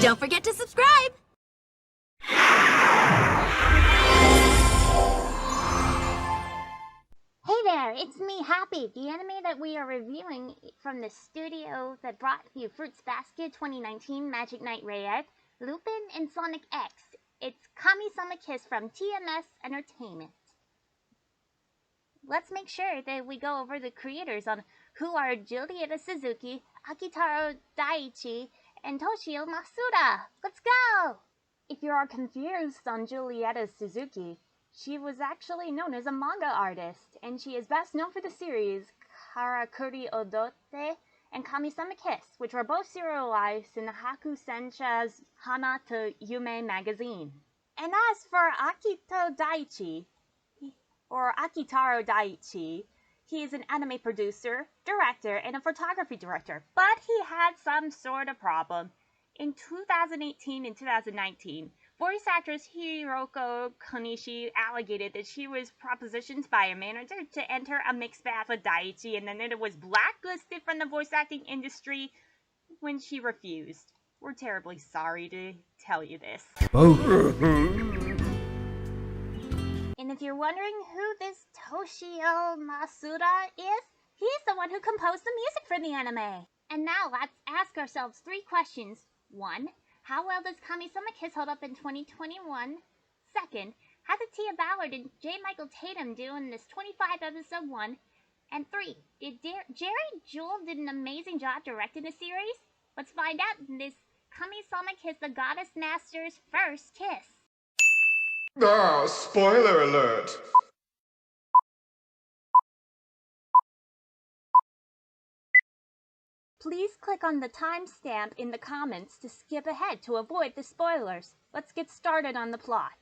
Don't forget to subscribe! Hey there, it's me, Happy, the anime that we are reviewing from the studio that brought you Fruits Basket 2019, Magic Knight Red, Lupin, and Sonic X. It's Kamisama Kiss from TMS Entertainment. Let's make sure that we go over the creators on who are Julieta Suzuki, Akitaro Daiichi, and Toshio Masuda. Let's go! If you are confused on Julieta Suzuki, she was actually known as a manga artist, and she is best known for the series Karakuri Odote and Kamisama Kiss, which were both serialized in Haku Sensha's Hana to Yume magazine. And as for Akito Daiichi, or Akitaro Daiichi, he is an anime producer, director, and a photography director, but he had some sort of problem. In 2018 and 2019, voice actress Hiroko Konishi alleged that she was propositioned by a manager to enter a mixed bath with Daiichi, and then it was blacklisted from the voice acting industry when she refused. We're terribly sorry to tell you this. And if you're wondering who this Toshio Masuda is, he's the one who composed the music for the anime. And now let's ask ourselves 3 questions. 1. How well does Kamisama Kiss hold up in 2021? 2nd, how did Tia Ballard and J. Michael Tatum do in this 25 episode 1? And 3, did Jerry Jewell did an amazing job directing the series? Let's find out in this Kamisama Kiss, the Goddess Master's first kiss. Ah, spoiler alert! Please click on the timestamp in the comments to skip ahead to avoid the spoilers. Let's get started on the plot.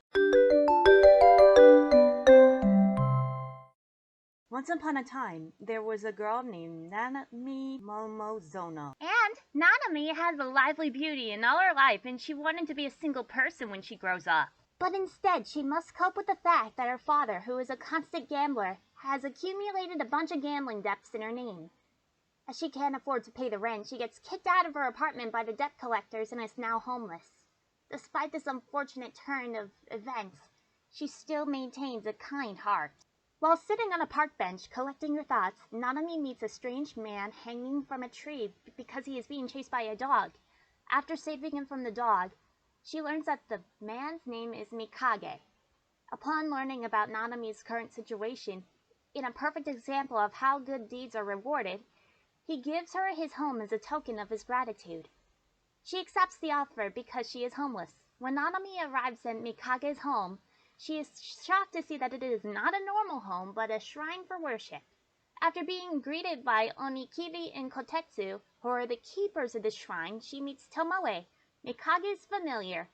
Once upon a time, there was a girl named Nanami Momozono. And Nanami has a lively beauty in all her life, and she wanted to be a single person when she grows up. But instead, she must cope with the fact that her father, who is a constant gambler, has accumulated a bunch of gambling debts in her name. As she can't afford to pay the rent, she gets kicked out of her apartment by the debt collectors and is now homeless. Despite this unfortunate turn of events, she still maintains a kind heart. While sitting on a park bench collecting her thoughts, Nanami meets a strange man hanging from a tree because he is being chased by a dog. After saving him from the dog, she learns that the man's name is Mikage. Upon learning about Nanami's current situation, in a perfect example of how good deeds are rewarded, he gives her his home as a token of his gratitude. She accepts the offer because she is homeless. When Nanami arrives at Mikage's home, she is shocked to see that it is not a normal home, but a shrine for worship. After being greeted by Onikiri and Kotetsu, who are the keepers of the shrine, she meets Tomoe, Mikage's familiar,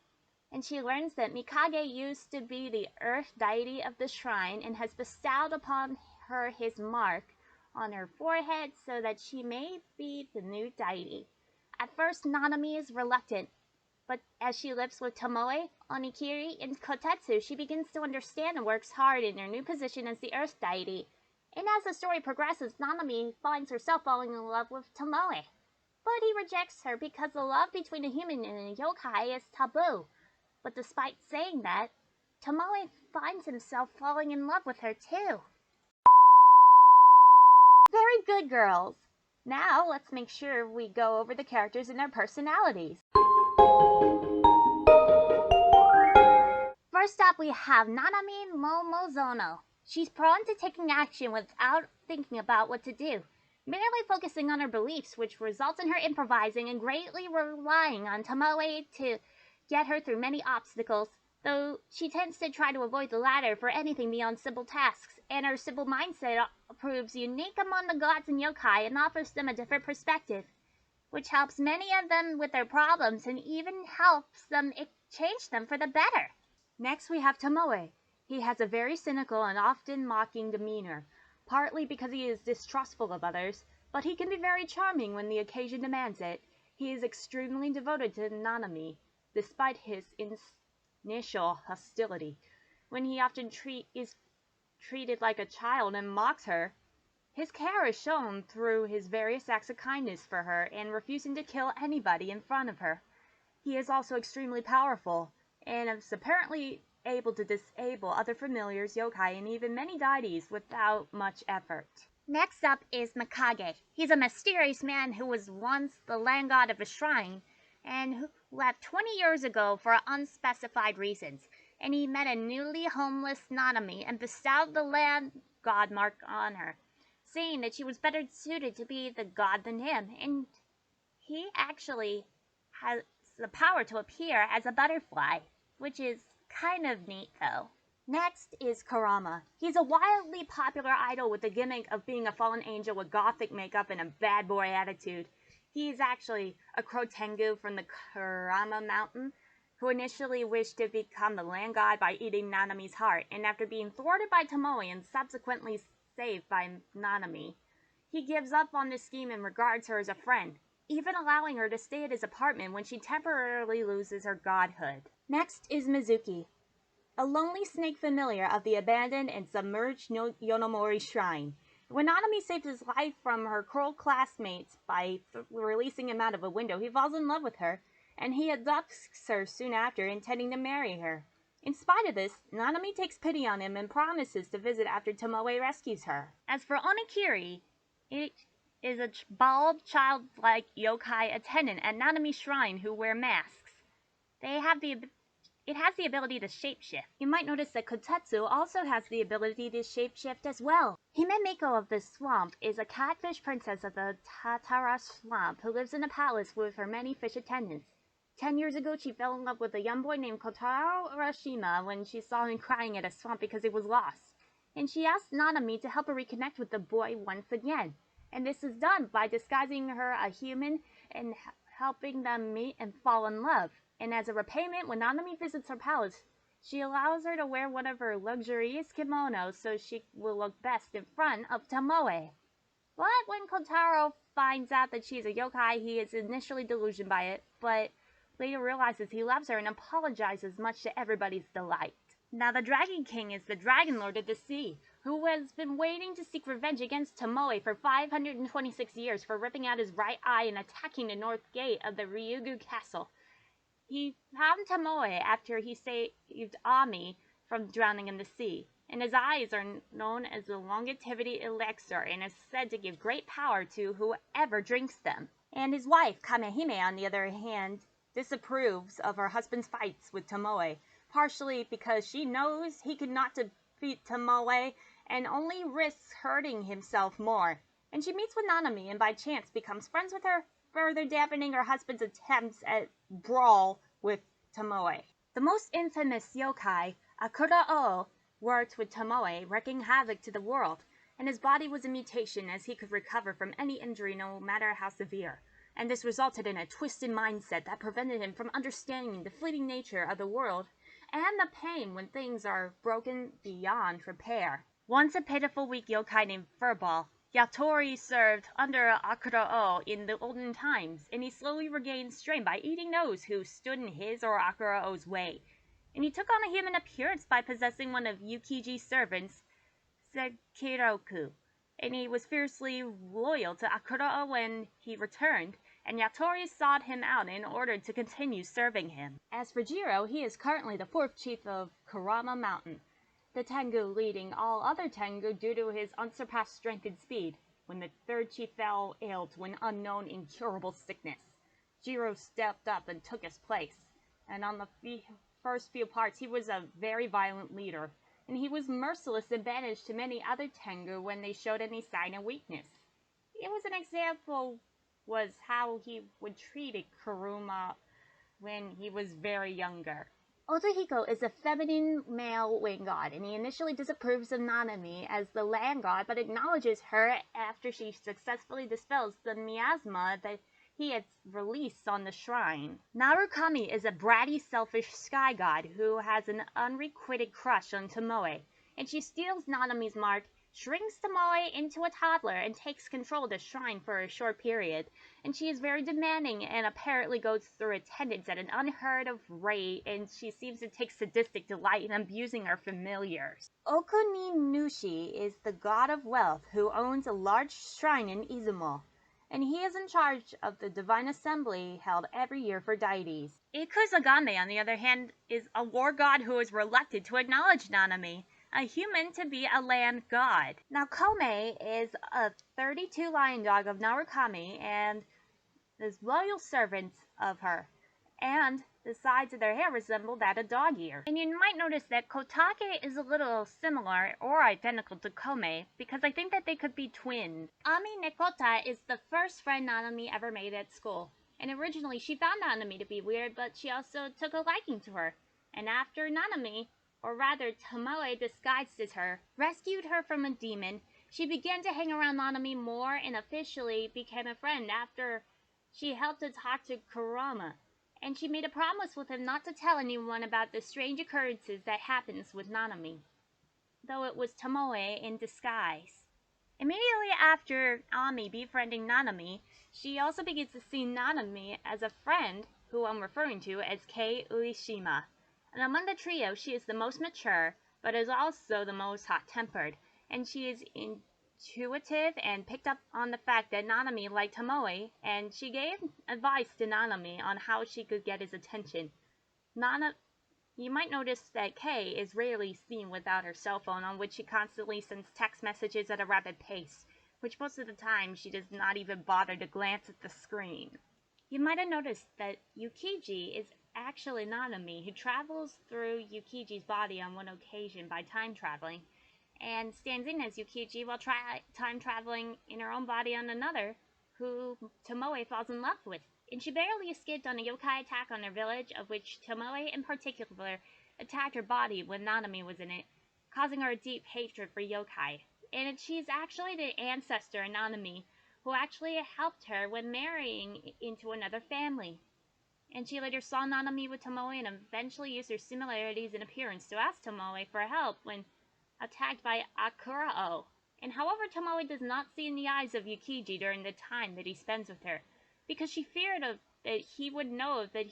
and she learns that Mikage used to be the earth deity of the shrine and has bestowed upon her his mark on her forehead so that she may be the new deity. At first, Nanami is reluctant, but as she lives with Tomoe, Onikiri, and Kotetsu, she begins to understand and works hard in her new position as the earth deity. And as the story progresses, Nanami finds herself falling in love with Tomoe. But he rejects her because the love between a human and a yokai is taboo. But despite saying that, Tomoe finds himself falling in love with her too. Very good, girls. Now let's make sure we go over the characters and their personalities. First up, we have Nanami Momozono. She's prone to taking action without thinking about what to do, merely focusing on her beliefs, which results in her improvising and greatly relying on Tomoe to get her through many obstacles, though she tends to try to avoid the latter for anything beyond simple tasks, and her simple mindset proves unique among the gods and yokai and offers them a different perspective, which helps many of them with their problems and even helps them change them for the better. Next, we have Tomoe. He has a very cynical and often mocking demeanor, partly because he is distrustful of others, but he can be very charming when the occasion demands it. He is extremely devoted to Nanami, despite his initial hostility, when he often is treated like a child and mocks her. His care is shown through his various acts of kindness for her and refusing to kill anybody in front of her. He is also extremely powerful, and is apparently able to disable other familiars, yokai, and even many deities without much effort. Next up is Mikage. He's a mysterious man who was once the land god of a shrine, and who left 20 years ago for unspecified reasons. And he met a newly homeless Nanami and bestowed the land god mark on her, saying that she was better suited to be the god than him. And he actually has the power to appear as a butterfly, which is kind of neat though. Next is Kurama. He's a wildly popular idol with the gimmick of being a fallen angel with gothic makeup and a bad boy attitude. He's actually a crow tengu from the Kurama mountain who initially wished to become the land god by eating Nanami's heart, and after being thwarted by Tomoe and subsequently saved by Nanami, he gives up on this scheme and regards her as a friend, even allowing her to stay at his apartment when she temporarily loses her godhood. Next is Mizuki, a lonely snake familiar of the abandoned and submerged Yonomori Shrine. When Nanami saved his life from her cruel classmates by releasing him out of a window, he falls in love with her, and he adopts her soon after, intending to marry her. In spite of this, Nanami takes pity on him and promises to visit after Tomoe rescues her. As for Onikiri, it is a bald, childlike yokai attendant at Nanami's shrine who wear masks. It has the ability to shapeshift. You might notice that Kotetsu also has the ability to shapeshift as well. Himemiko of the Swamp is a catfish princess of the Tatara Swamp who lives in a palace with her many fish attendants. 10 years ago, she fell in love with a young boy named Kotaro Urashima when she saw him crying at a swamp because he was lost. And she asked Nanami to help her reconnect with the boy once again. And this is done by disguising her a human and helping them meet and fall in love. And as a repayment, when Nanami visits her palace, she allows her to wear one of her luxurious kimonos so she will look best in front of Tomoe. But when Kotaro finds out that she is a yokai, he is initially delusioned by it, but later realizes he loves her and apologizes much to everybody's delight. Now the Dragon King is the Dragon Lord of the Sea, who has been waiting to seek revenge against Tomoe for 526 years for ripping out his right eye and attacking the north gate of the Ryugu Castle. He found Tomoe after he saved Ami from drowning in the sea, and his eyes are known as the longevity elixir and is said to give great power to whoever drinks them. And his wife, Kamehime, on the other hand, disapproves of her husband's fights with Tomoe, partially because she knows he could not defeat Tomoe and only risks hurting himself more. And she meets with Nanami and by chance becomes friends with her, further dampening her husband's attempts at brawl with Tomoe. The most infamous yokai, Akura-o, worked with Tomoe, wreaking havoc to the world, and his body was a mutation as he could recover from any injury no matter how severe. And this resulted in a twisted mindset that prevented him from understanding the fleeting nature of the world and the pain when things are broken beyond repair. Once a pitiful weak yokai named Furball, Yatori served under Akura-o in the olden times, and he slowly regained strength by eating those who stood in his or Akura-o's way. And he took on a human appearance by possessing one of Yukiji's servants, Sekiroku, and he was fiercely loyal to Akura-o when he returned, and Yatori sought him out in order to continue serving him. As for Jiro, he is currently the 4th chief of Kurama Mountain, the Tengu leading all other Tengu due to his unsurpassed strength and speed. When the 3rd chief fell ill to an unknown incurable sickness, Jiro stepped up and took his place, and on the first few parts he was a very violent leader, and he was merciless and banished to many other Tengu when they showed any sign of weakness. It was an example was how he would treat Kuruma when he was very younger. Otohiko is a feminine male wind god, and he initially disapproves of Nanami as the land god, but acknowledges her after she successfully dispels the miasma that he had released on the shrine. Narukami is a bratty, selfish sky god who has an unrequited crush on Tomoe, and she steals Nanami's mark, shrinks Tomoe into a toddler, and takes control of the shrine for a short period. And she is very demanding and apparently goes through attendance at an unheard of rate, and she seems to take sadistic delight in abusing her familiars. Okuninushi is the god of wealth who owns a large shrine in Izumo, and he is in charge of the divine assembly held every year for deities. Ikuzagame, on the other hand, is a war god who is reluctant to acknowledge Nanami, a human, to be a land god. Now, Kome is a 32 lion dog of Narukami and is loyal servants of her, and the sides of their hair resemble that of dog ear. And you might notice that Kotake is a little similar or identical to Kome, because I think that they could be twins. Ami Nekota is the first friend Nanami ever made at school, and originally she found Nanami to be weird, but she also took a liking to her. And after Nanami, or rather Tomoe disguised as her, rescued her from a demon, she began to hang around Nanami more and officially became a friend after she helped to talk to Kurama, and she made a promise with him not to tell anyone about the strange occurrences that happens with Nanami, though it was Tomoe in disguise. Immediately after Ami befriending Nanami, she also begins to see Nanami as a friend, who I'm referring to as Kei Ueshima. And among the trio, she is the most mature, but is also the most hot-tempered, and she is intuitive and picked up on the fact that Nanami liked Tomoe, and she gave advice to Nanami on how she could get his attention. You might notice that Kei is rarely seen without her cell phone, on which she constantly sends text messages at a rapid pace, which most of the time she does not even bother to glance at the screen. You might have noticed that Yukiji is actually Nanami, who travels through Yukiji's body on one occasion by time traveling, and stands in as Yukiji while time traveling in her own body on another, who Tomoe falls in love with. And she barely escaped on a yokai attack on her village, of which Tomoe in particular attacked her body when Nanami was in it, causing her a deep hatred for yokai. And she's actually the ancestor of Nanami, who actually helped her when marrying into another family. And she later saw Nanami with Tomoe and eventually used their similarities in appearance to ask Tomoe for help when attacked by Akurao. And however, Tomoe does not see in the eyes of Yukiji during the time that he spends with her, because she feared that he would know that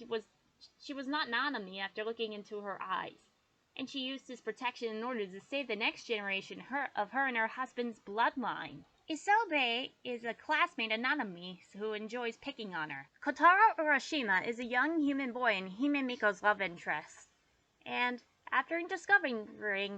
she was not Nanami after looking into her eyes. And she used his protection in order to save the next generation of her and her husband's bloodline. Isobe is a classmate of Nanami who enjoys picking on her. Kotaro Urashima is a young human boy and Himemiko's love interest. And after discovering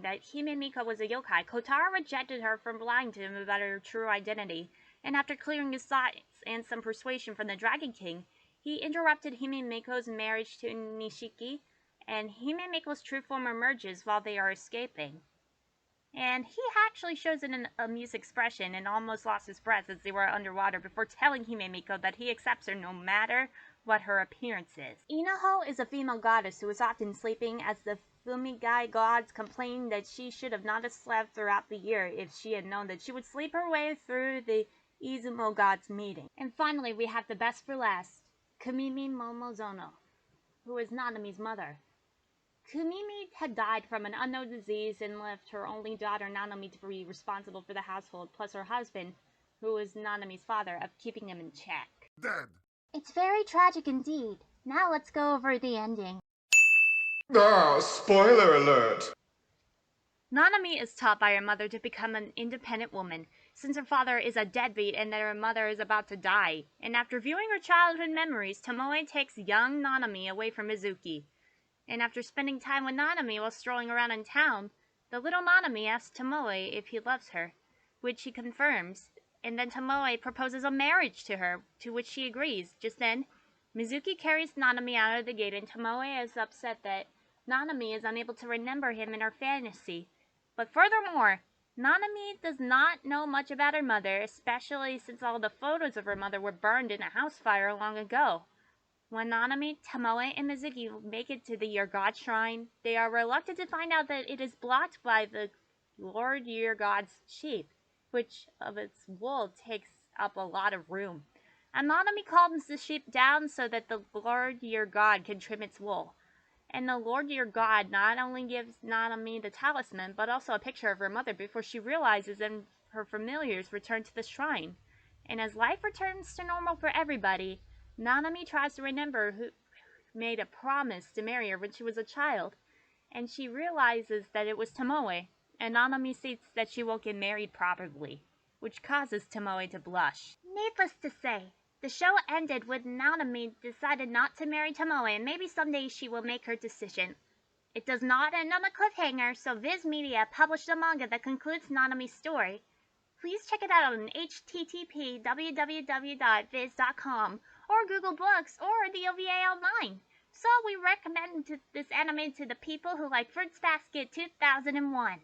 that Himemiko was a yokai, Kotaro rejected her for lying to him about her true identity, and after clearing his thoughts and some persuasion from the Dragon King, he interrupted Himemiko's marriage to Nishiki, and Himemiko's true form emerges while they are escaping. And he actually shows an amused expression and almost lost his breath as they were underwater before telling Himemiko that he accepts her no matter what her appearance is. Inaho is a female goddess who is often sleeping, as the Fumigai gods complain that she should have not slept throughout the year if she had known that she would sleep her way through the Izumo gods' meeting. And finally, we have the best for last, Kumimi Momozono, who is Nanami's mother. Kumimi had died from an unknown disease and left her only daughter Nanami to be responsible for the household, plus her husband, who was Nanami's father, of keeping him in check. Dead. It's very tragic indeed. Now let's go over the ending. Ah, spoiler alert! Nanami is taught by her mother to become an independent woman, since her father is a deadbeat and that her mother is about to die. And after viewing her childhood memories, Tomoe takes young Nanami away from Mizuki. And after spending time with Nanami while strolling around in town, the little Nanami asks Tomoe if he loves her, which he confirms, and then Tomoe proposes a marriage to her, to which she agrees. Just then, Mizuki carries Nanami out of the gate, and Tomoe is upset that Nanami is unable to remember him in her fantasy. But furthermore, Nanami does not know much about her mother, especially since all the photos of her mother were burned in a house fire long ago. When Nanami, Tomoe, and Mizuki make it to the Year God shrine, they are reluctant to find out that it is blocked by the Lord Year God's sheep, which of its wool takes up a lot of room. And Nanami calms the sheep down so that the Lord Year God can trim its wool. And the Lord Year God not only gives Nanami the talisman, but also a picture of her mother before she realizes and her familiars return to the shrine. And as life returns to normal for everybody, Nanami tries to remember who made a promise to marry her when she was a child, and she realizes that it was Tomoe, and Nanami states that she won't get married probably, which causes Tomoe to blush. Needless to say, the show ended with Nanami decided not to marry Tomoe, and maybe someday she will make her decision. It does not end on a cliffhanger, so Viz Media published a manga that concludes Nanami's story. Please check it out on http://www.viz.com or Google Books or the OVA online. So we recommend this anime to the people who like Fruits Basket 2001.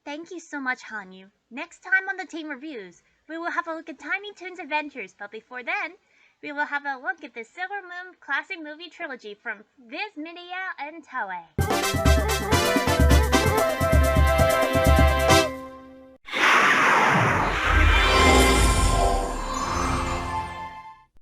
Thank you so much, Hanyu. Next time on the Team Reviews, we will have a look at Tiny Toon's Adventures, but before then, we will have a look at the Silver Moon classic movie trilogy from Viz Media and Toei.